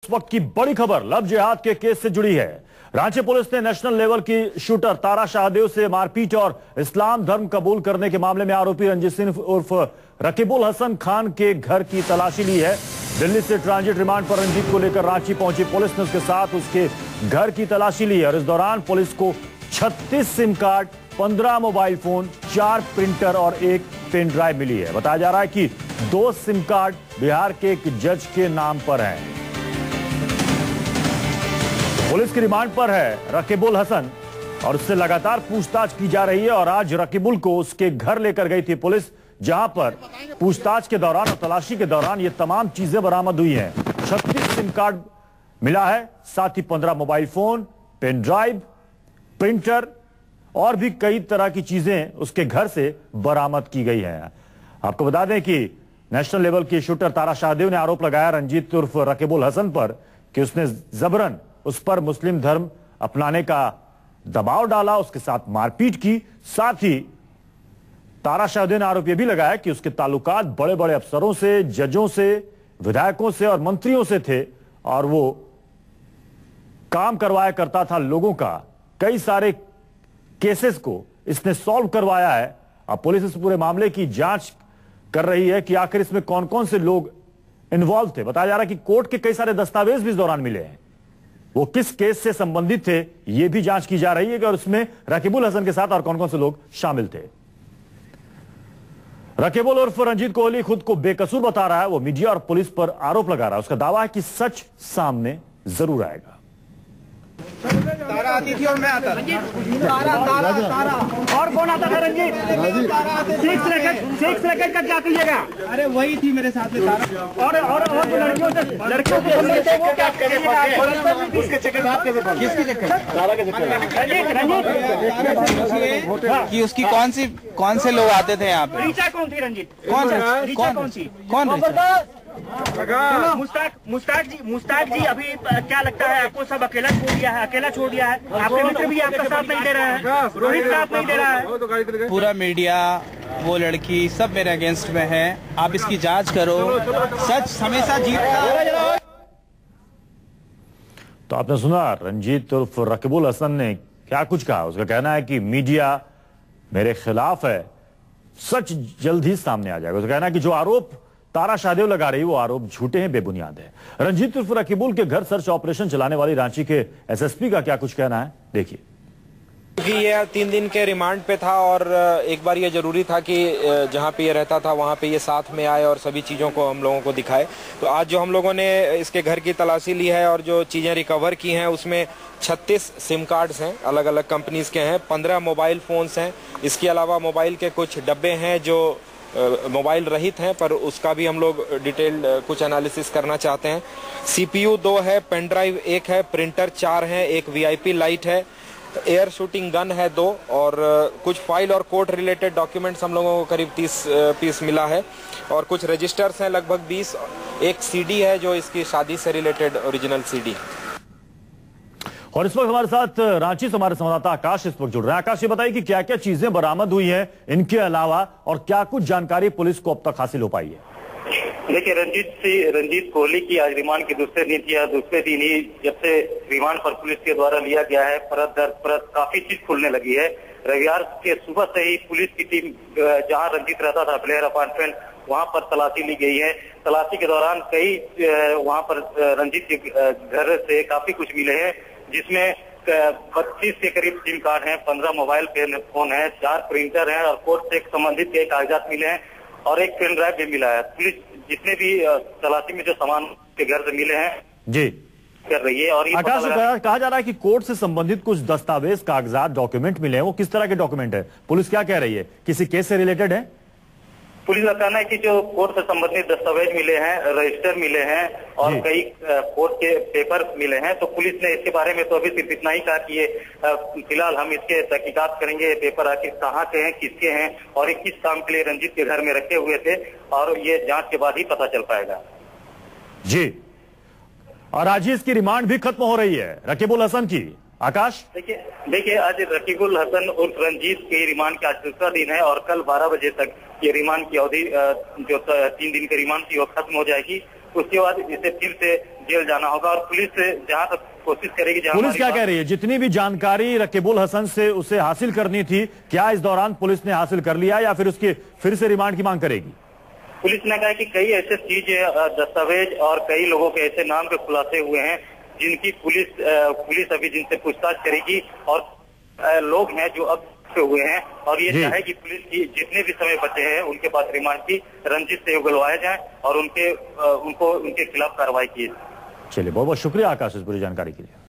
इस वक्त की बड़ी खबर लव जिहाद के केस से जुड़ी है। रांची पुलिस ने नेशनल लेवल की शूटर तारा शाहदेव से मारपीट और इस्लाम धर्म कबूल करने के मामले में आरोपी रंजीत सिंह उर्फ रकीबुल हसन खान के घर की तलाशी ली है। दिल्ली से ट्रांजिट रिमांड पर रंजीत को लेकर रांची पहुंची पुलिस ने उसके साथ उसके घर की तलाशी ली है और इस दौरान पुलिस को 36 SIM card, 15 mobile phone, 4 printer और 1 पेन ड्राइव मिली है। बताया जा रहा है कि 2 सिम कार्ड बिहार के एक जज के नाम पर हैं। पुलिस की रिमांड पर है रकीबुल हसन और उससे लगातार पूछताछ की जा रही है और आज रकीबुल को उसके घर लेकर गई थी पुलिस, जहां पर पूछताछ के दौरान और तलाशी के दौरान ये तमाम चीजें बरामद हुई हैं। 36 सिम कार्ड मिला है, साथ ही 15 mobile phone, pen drive, printer और भी कई तरह की चीजें उसके घर से बरामद की गई हैं। आपको बता दें कि नेशनल लेवल की शूटर तारा शाहदेव ने आरोप लगाया रंजीत उर्फ रकीबुल हसन पर कि उसने जबरन उस पर मुस्लिम धर्म अपनाने का दबाव डाला, उसके साथ मारपीट की। साथ ही तारा शाहदेव ने आरोप यह भी लगाया कि उसके ताल्लुकात बड़े बड़े अफसरों से, जजों से, विधायकों से और मंत्रियों से थे और वो काम करवाया करता था लोगों का। कई सारे केसेस को इसने सॉल्व करवाया है। अब पुलिस इस पूरे मामले की जांच कर रही है कि आखिर इसमें कौन कौन से लोग इन्वॉल्व थे। बताया जा रहा है कि कोर्ट के कई सारे दस्तावेज भी इस दौरान मिले हैं, वो किस केस से संबंधित थे यह भी जांच की जा रही है और उसमें रकीबुल हसन के साथ और कौन कौन से लोग शामिल थे। रकीबुल उर्फ रंजीत कोहली खुद को बेकसूर बता रहा है। वो मीडिया और पुलिस पर आरोप लगा रहा है। उसका दावा है कि सच सामने जरूर आएगा। तारा आती थी और मैं आता था। तारा और कौन आता था रंजीत? 6 सेकंड का क्या कहिएगा? अरे वही थी मेरे साथ में तारा। और लड़कियों से उसके चक्कर में किसके चक्कर? तारा के चक्कर कि उसकी कौन से लोग आते थे यहाँ पे? रीचा कौन थी रंजीत? कौन मुश्ताक जी अभी क्या लगता है आपको? सब अकेला छोड़ दिया है। आपके मित्र भी आपका साथ नहीं दे रहा है, रोहित साथ नहीं दे रहा है। पूरा मीडिया, वो लड़की सब मेरे अगेंस्ट में है। आप इसकी जांच करो, सच हमेशा जीतता है। तो आपने सुना रंजीत उर्फ रकीबुल हसन ने क्या कुछ कहा। उसका कहना है कि मीडिया मेरे खिलाफ है, सच जल्द ही सामने आ जाएगा। उसका कहना है कि जो आरोप तारा शाहदेव लगा रही वो आरोप झूठे हैं, बेबुनियाद है। रंजीत उर्फ रकीबुल के घर सर्च ऑपरेशन चलाने वाली रांची के एसएसपी का क्या कुछ कहना है, देखिए। क्योंकि ये 3 दिन के रिमांड पे था और एक बार ये जरूरी था कि जहाँ पे ये रहता था वहाँ पे ये साथ में आए और सभी चीज़ों को हम लोगों को दिखाए। तो आज जो हम लोगों ने इसके घर की तलाशी ली है और जो चीज़ें रिकवर की हैं उसमें 36 सिम कार्ड्स हैं, अलग अलग कंपनीज के हैं, 15 मोबाइल फोन्स हैं। इसके अलावा मोबाइल के कुछ डब्बे हैं जो मोबाइल रहित हैं, पर उसका भी हम लोग डिटेल्ड कुछ एनालिसिस करना चाहते हैं। CPU 2 है, पेन ड्राइव 1 है, प्रिंटर 4 हैं, एक VIP लाइट है, एयर शूटिंग गन है 2 और कुछ फाइल और कोर्ट रिलेटेड डॉक्यूमेंट्स हम लोगों को करीब 30 पीस मिला है और कुछ रजिस्टर्स हैं लगभग 20। एक CD है जो इसकी शादी से रिलेटेड ओरिजिनल CD। और इस वक्त हमारे साथ रांची से हमारे संवाददाता आकाश इस वक्त जुड़ रहे हैं। आकाश, ये बताइए कि क्या क्या चीजें बरामद हुई हैं इनके अलावा और क्या कुछ जानकारी पुलिस को अब तक हासिल हो पाई है? देखिए, रंजीत कोहली की आज रिमांड के दूसरे दिन थी। दूसरे दिन ही जब से रिमांड पर पुलिस के द्वारा लिया गया है, परत दर परत काफी चीज खुलने लगी है। रविवार के सुबह से ही पुलिस की टीम जहां रंजीत रहता था ब्लेयर अपार्टमेंट, वहां पर तलाशी ली गई है। तलाशी के दौरान कई वहां पर रंजीत के घर से काफी कुछ मिले हैं, जिसमें 25 के करीब सिम कार्ड हैं, 15 मोबाइल फोन है, 4 प्रिंटर हैं और कोर्ट से संबंधित के कागजात मिले हैं और एक पेन ड्राइव भी मिला है। पुलिस जितने भी तलाशी में जो सामान के घर से मिले हैं जी कर रही है। और ये आकाश, कहा जा रहा है कि कोर्ट से संबंधित कुछ दस्तावेज, कागजात, डॉक्यूमेंट मिले हैं। वो किस तरह के डॉक्यूमेंट है? पुलिस क्या कह रही है? किसी केस से रिलेटेड है? पुलिस का कहना है कि जो कोर्ट से संबंधित दस्तावेज मिले हैं, रजिस्टर मिले हैं और कई कोर्ट के पेपर मिले हैं। तो पुलिस ने इसके बारे में तो अभी सिर्फ इतना ही कहा कि ये फिलहाल हम इसके तहकीकात करेंगे, ये पेपर आखिर कहाँ के हैं, किसके हैं और ये किस काम के लिए रंजीत के घर में रखे हुए थे, और ये जांच के बाद ही पता चल पाएगा। जी, और आज ही इसकी रिमांड भी खत्म हो रही है रकीबुल हसन की। आकाश, देखिए आज रकीबुल हसन उर्फ रंजीत के रिमांड का आज दूसरा दिन है और कल 12 बजे तक ये रिमांड की अवधि जो 3 दिन की रिमांड थी वो खत्म हो जाएगी उसके बाद इसे फिर से जेल जाना होगा। और पुलिस जहां तक कोशिश करेगी, पुलिस क्या कह रही है? जितनी भी जानकारी रकीबुल हसन से उसे हासिल करनी थी, क्या इस दौरान पुलिस ने हासिल कर लिया या फिर उसकी फिर से रिमांड की मांग करेगी? पुलिस ने कहा कि कई ऐसे चीजें, दस्तावेज और कई लोगों के ऐसे नाम के खुलासे हुए हैं जिनकी पुलिस अभी जिनसे पूछताछ करेगी, और लोग हैं जो अब हुए हैं, और ये चाहे कि पुलिस की जितने भी समय बचे हैं उनके पास रिमांड की रंजिश से बुलवाया जाए और उनके खिलाफ कार्रवाई की। चलिए, बहुत बहुत शुक्रिया आकाश इस पूरी जानकारी के लिए।